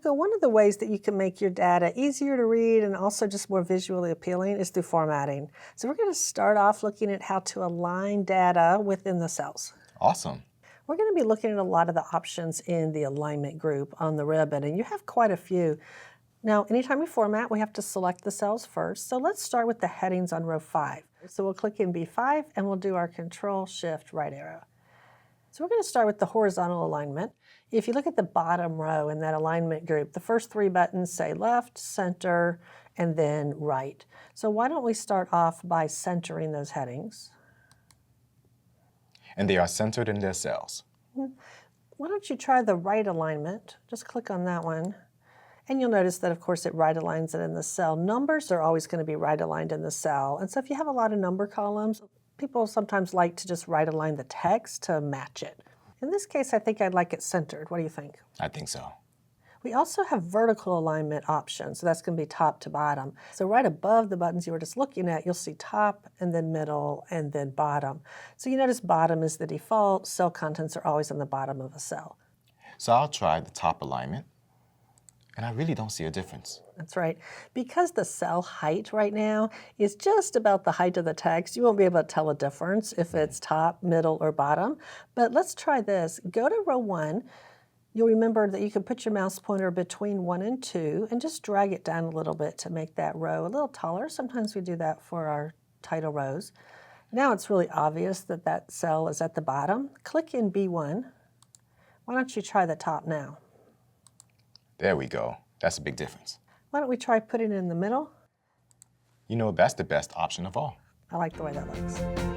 Nico, one of the ways that you can make your data easier to read and also just more visually appealing is through formatting. So we're going to start off looking at how to align data within the cells. Awesome. We're going to be looking at a lot of the options in the alignment group on the ribbon, and you have quite a few. Now, anytime we format, we have to select the cells first. So let's start with the headings on row 5. So we'll click in B5 and we'll do our Control-Shift-Right arrow. So we're going to start with the horizontal alignment. If you look at the bottom row in that alignment group, the first 3 buttons say left, center, and then right. So why don't we start off by centering those headings? And they are centered in their cells. Why don't you try the right alignment? Just click on that one. And you'll notice that, of course, it right aligns it in the cell. Numbers are always going to be right aligned in the cell. And so if you have a lot of number columns, people sometimes like to just right align the text to match it. In this case, I think I'd like it centered. What do you think? I think so. We also have vertical alignment options, so that's going to be top to bottom. So right above the buttons you were just looking at, you'll see top and then middle and then bottom. So you notice bottom is the default. Cell contents are always on the bottom of a cell. So I'll try the top alignment, and I really don't see a difference. That's right. Because the cell height right now is just about the height of the text, you won't be able to tell a difference if it's top, middle, or bottom. But let's try this. Go to row 1. You'll remember that you can put your mouse pointer between 1 and 2 and just drag it down a little bit to make that row a little taller. Sometimes we do that for our title rows. Now it's really obvious that that cell is at the bottom. Click in B1. Why don't you try the top now? There we go. That's a big difference. Why don't we try putting it in the middle? You know, that's the best option of all. I like the way that looks.